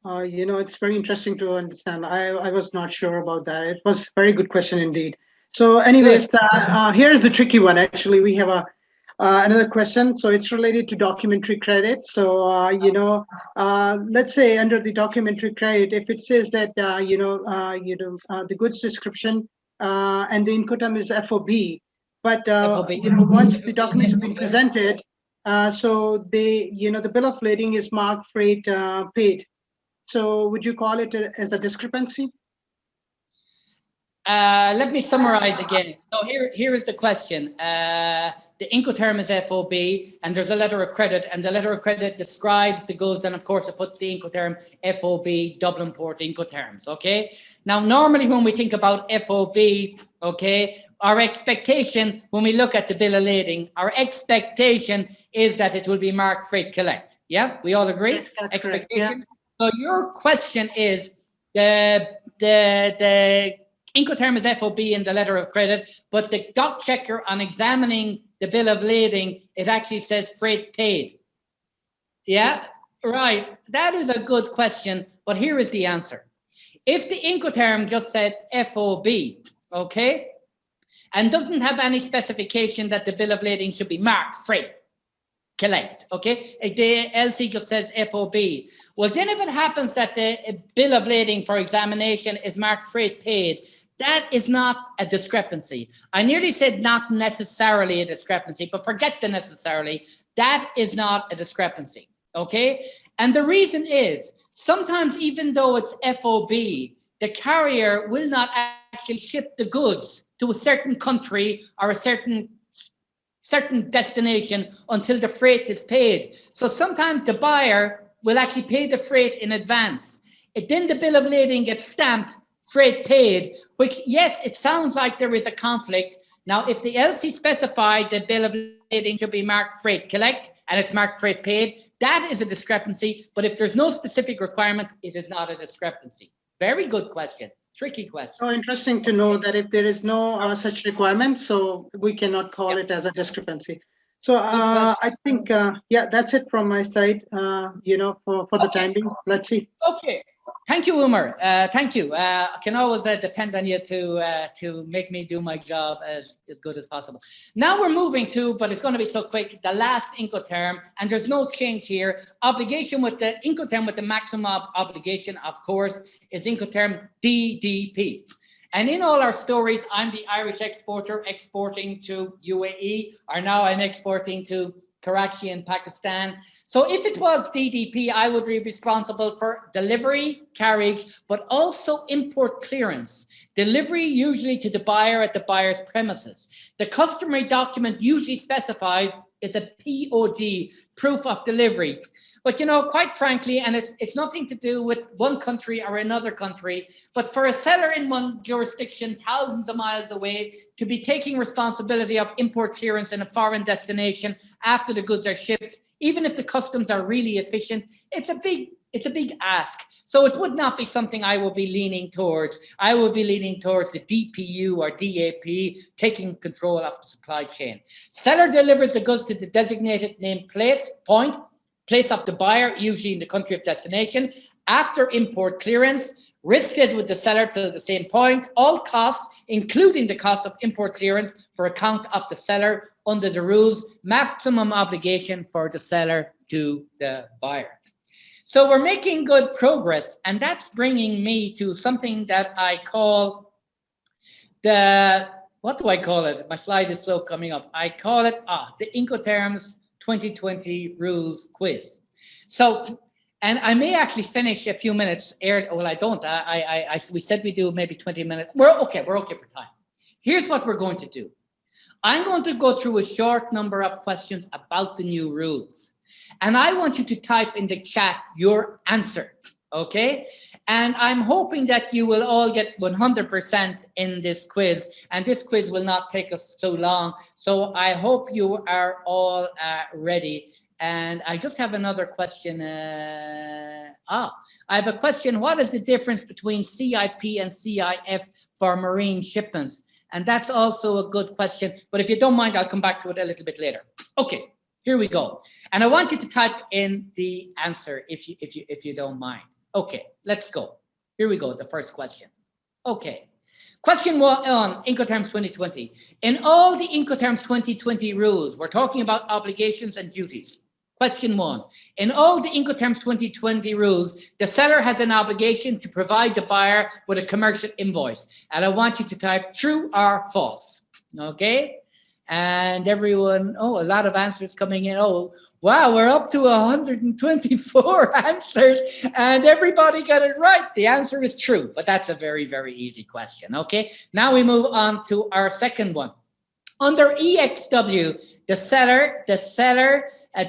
It's very interesting to understand. I was not sure about that. It was a very good question indeed. So anyways, here's the tricky one. Actually, we have another question. So it's related to documentary credit. So, let's say under the documentary credit, if it says that, the goods description and the Incoterm is FOB, but once the documents have been presented, So they, the bill of lading is marked freight paid. So would you call it as a discrepancy? Let me summarize again. So here is the question. The Incoterm is FOB, and there's a letter of credit, and the letter of credit describes the goods, and of course it puts the Incoterm FOB Dublin Port Incoterms. Okay. Now, normally when we think about FOB, okay, our expectation when we look at the bill of lading, our expectation is that it will be marked freight collect. Yeah, we all agree. Yes, that's expectation. correct. Yeah. So your question is the Incoterm is FOB in the letter of credit, but the doc checker on examining the bill of lading, it actually says freight paid. Yeah, right. That is a good question, but here is the answer. If the Incoterm just said FOB, okay, and doesn't have any specification that the bill of lading should be marked freight collect, okay, the LC just says FOB. Well, then if it happens that the bill of lading for examination is marked freight paid, that is not a discrepancy. I nearly said not necessarily a discrepancy, but forget the necessarily. That is not a discrepancy, okay? And the reason is, sometimes even though it's FOB, the carrier will not actually ship the goods to a certain country or a certain destination until the freight is paid. So sometimes the buyer will actually pay the freight in advance. Then the bill of lading gets stamped freight paid, which, yes, it sounds like there is a conflict. Now, if the LC specified the bill of lading should be marked freight collect and it's marked freight paid, that is a discrepancy. But if there's no specific requirement, it is not a discrepancy. Very good question. Tricky question. So interesting to know that if there is no such requirement, so we cannot call it as a discrepancy. So I think, yeah, that's it from my side, for the time being. Let's see. Okay. Thank you, Umar. Thank you. I can always depend on you to make me do my job as good as possible. Now we're moving to, but it's going to be so quick, the last Incoterm, and there's no change here. Obligation with the Incoterm with the maximum obligation, of course, is Incoterm DDP. And in all our stories, I'm the Irish exporter exporting to UAE, or now I'm exporting to Karachi in Pakistan. So if it was DDP, I would be responsible for delivery, carriage, but also import clearance. Delivery usually to the buyer at the buyer's premises. The customary document usually specified is a POD, proof of delivery. But quite frankly, and it's nothing to do with one country or another country, but for a seller in one jurisdiction, thousands of miles away, to be taking responsibility of import clearance in a foreign destination after the goods are shipped, even if the customs are really efficient, it's a big ask. So it would not be something I will be leaning towards. I will be leaning towards the DPU or DAP, taking control of the supply chain. Seller delivers the goods to the designated named place of the buyer, usually in the country of destination. After import clearance, risk is with the seller to the same point. All costs, including the cost of import clearance, for account of the seller under the rules. Maximum obligation for the seller to the buyer. So we're making good progress, and that's bringing me to something that I call what do I call it? My slide is so coming up. I call it the Incoterms 2020 Rules Quiz. So, and I may actually finish a few minutes early. Well, I don't. We said we do maybe 20 minutes. We're okay for time. Here's what we're going to do. I'm going to go through a short number of questions about the new rules. And I want you to type in the chat your answer, okay? And I'm hoping that you will all get 100% in this quiz. And this quiz will not take us so long. So I hope you are all ready. And I just have another question. I have a question. What is the difference between CIP and CIF for marine shipments? And that's also a good question. But if you don't mind, I'll come back to it a little bit later. Okay. Here we go. And I want you to type in the answer if you don't mind. Okay, let's go. Here we go, the first question. Okay. Question 1 on Incoterms 2020. In all the Incoterms 2020 rules, we're talking about obligations and duties. Question 1. In all the Incoterms 2020 rules, the seller has an obligation to provide the buyer with a commercial invoice. And I want you to type true or false. Okay? And everyone, oh, a lot of answers coming in. Oh, wow, we're up to 124 answers and everybody got it right. The answer is true, but that's a very, very easy question. Okay, now we move on to our second one. Under EXW, the seller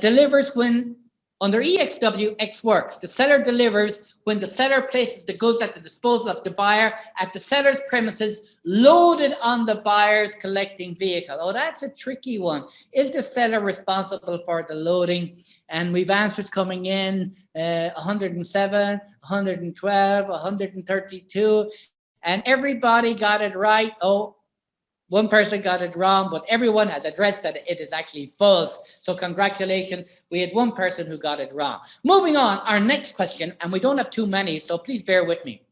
delivers when, under EXW, X works. The seller delivers when the seller places the goods at the disposal of the buyer at the seller's premises, loaded on the buyer's collecting vehicle. Oh, that's a tricky one. Is the seller responsible for the loading? And we've answers coming in, 107, 112, 132, and everybody got it right. Oh, one person got it wrong, but everyone has addressed that it is actually false. So congratulations, we had one person who got it wrong. Moving on, our next question, and we don't have too many, so please bear with me.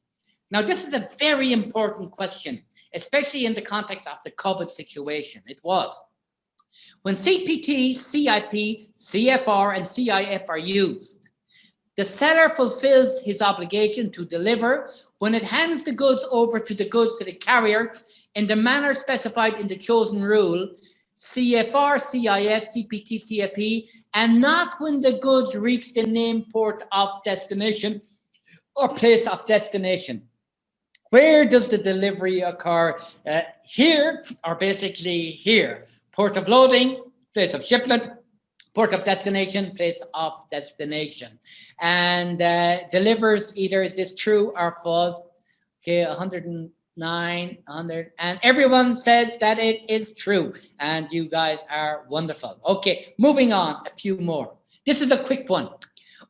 Now, this is a very important question, especially in the context of the COVID situation. It was. When CPT, CIP, CFR, and CIF are used, the seller fulfills his obligation to deliver when it hands the goods over to the carrier in the manner specified in the chosen rule, CFR, CIF, CPT, CIP, and not when the goods reach the named port of destination or place of destination. Where does the delivery occur? Here, or basically here. Port of loading, place of shipment, port of destination, place of destination. And delivers either, is this true or false? Okay, 109, 100, and everyone says that it is true. And you guys are wonderful. Okay, moving on, a few more. This is a quick one.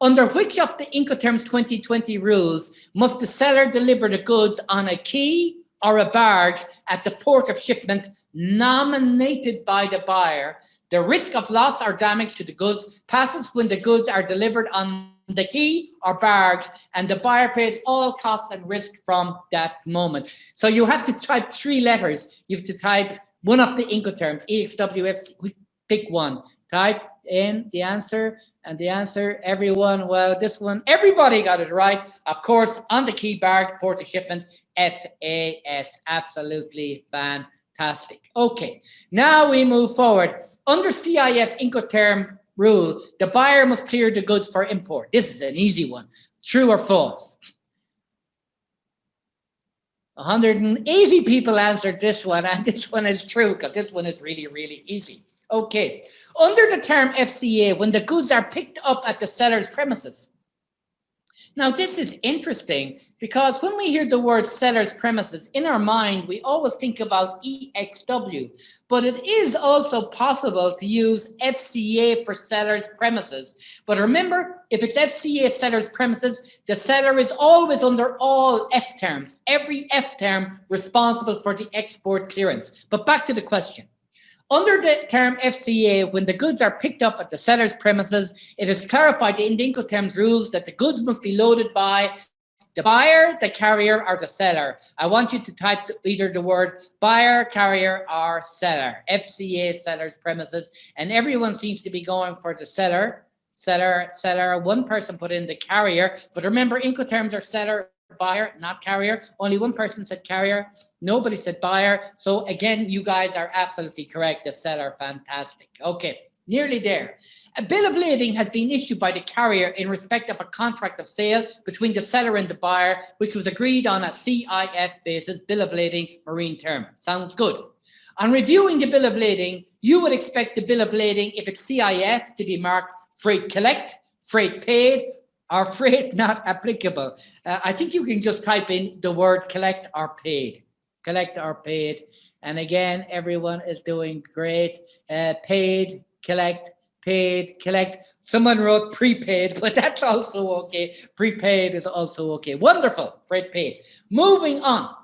Under which of the Incoterms 2020 rules must the seller deliver the goods on a quay or a barge at the port of shipment nominated by the buyer? The risk of loss or damage to the goods passes when the goods are delivered on the quay or barge and the buyer pays all costs and risk from that moment. So you have to type 3 letters. You have to type one of the Incoterms, EXWF, pick one. Type in the answer, and the answer, everyone, well, this one, everybody got it right. Of course, on the quay, barge, port of shipment, FAS. Absolutely fantastic. Okay, now we move forward. Under CIF Incoterm rule, the buyer must clear the goods for import. This is an easy one. True or false? 180 people answered this one, and this one is true because this one is really, really easy. Okay, under the term FCA, when the goods are picked up at the seller's premises. Now, this is interesting because when we hear the word seller's premises, in our mind, we always think about EXW, but it is also possible to use FCA for seller's premises. But remember, if it's FCA seller's premises, the seller is always under all F terms, every F term responsible for the export clearance. But back to the question. Under the term FCA, when the goods are picked up at the seller's premises, it is clarified in the Incoterms rules that the goods must be loaded by the buyer, the carrier, or the seller. I want you to type either the word buyer, carrier, or seller. FCA, seller's premises. And everyone seems to be going for the seller. Seller. One person put in the carrier. But remember, Incoterms are seller, buyer, not carrier. Only one person said carrier. Nobody said buyer. So again, you guys are absolutely correct. The seller, fantastic. Okay, nearly there. A bill of lading has been issued by the carrier in respect of a contract of sale between the seller and the buyer, which was agreed on a CIF basis, bill of lading, marine term. Sounds good. On reviewing the bill of lading, you would expect the bill of lading, if it's CIF, to be marked freight collect, freight paid, or freight not applicable. I think you can just type in the word collect or paid. Collect or paid. And again, everyone is doing great. Paid, collect, paid, collect. Someone wrote prepaid, but that's also okay. Prepaid is also okay. Wonderful. Freight paid. Moving on.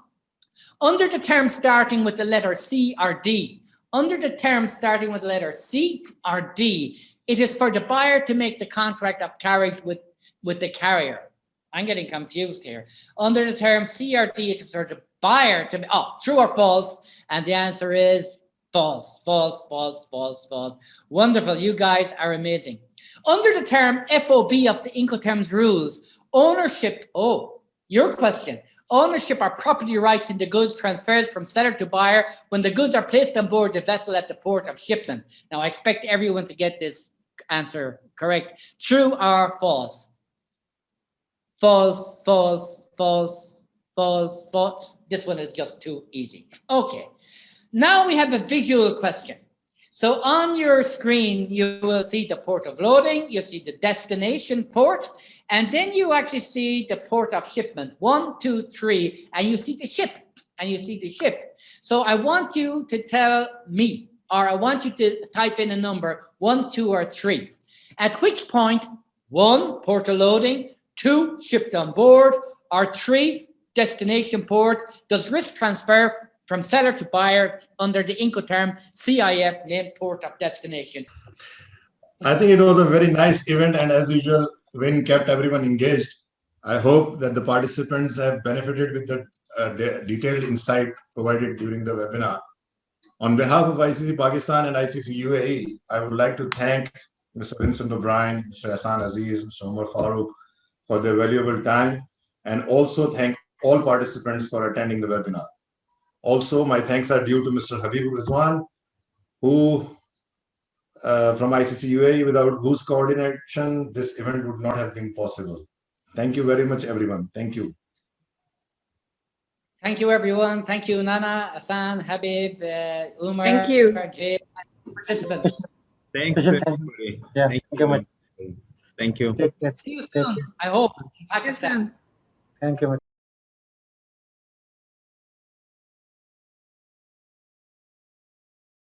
Under the term starting with the letter C or D, under the term starting with the letter C or D, it is for the buyer to make the contract of carriage with the carrier. I'm getting confused here. Under the term C or D, it is for the buyer to, true or false? And the answer is false, false, false, false, false. Wonderful, you guys are amazing. Under the term FOB of the Incoterms rules, ownership, Your question. Ownership or property rights in the goods transfers from seller to buyer when the goods are placed on board the vessel at the port of shipment. Now, I expect everyone to get this answer correct. True or false? False, false, false, false, false. This one is just too easy. Okay. Now we have a visual question. So on your screen, you will see the port of loading, you see the destination port, and then you actually see the port of shipment, 1, 2, 3, and you see the ship, So I want you to tell me, or I want you to type in a number, 1, 2, or 3. At which point, 1, port of loading, 2, shipped on board, or 3, destination port, does risk transfer from seller to buyer under the Incoterm CIF named port of destination? I think it was a very nice event, and as usual, Win kept everyone engaged. I hope that the participants have benefited with the detailed insight provided during the webinar. On behalf of ICC Pakistan and ICC UAE, I would like to thank Mr. Vincent O'Brien, Mr. Hassan Aziz, Mr. Umar Farooq for their valuable time, and also thank all participants for attending the webinar. Also, my thanks are due to Mr. Habib Rizwan, who from ICC UAE, without whose coordination, this event would not have been possible. Thank you very much, everyone. Thank you. Thank you, everyone. Thank you, Nana, Hassan, Habib, Umar, Thank you. Jay, and participants. Thanks. Special thank you. Yeah, thank you very much. Thank you. Take care. See you soon, I hope, in Pakistan. Thank you.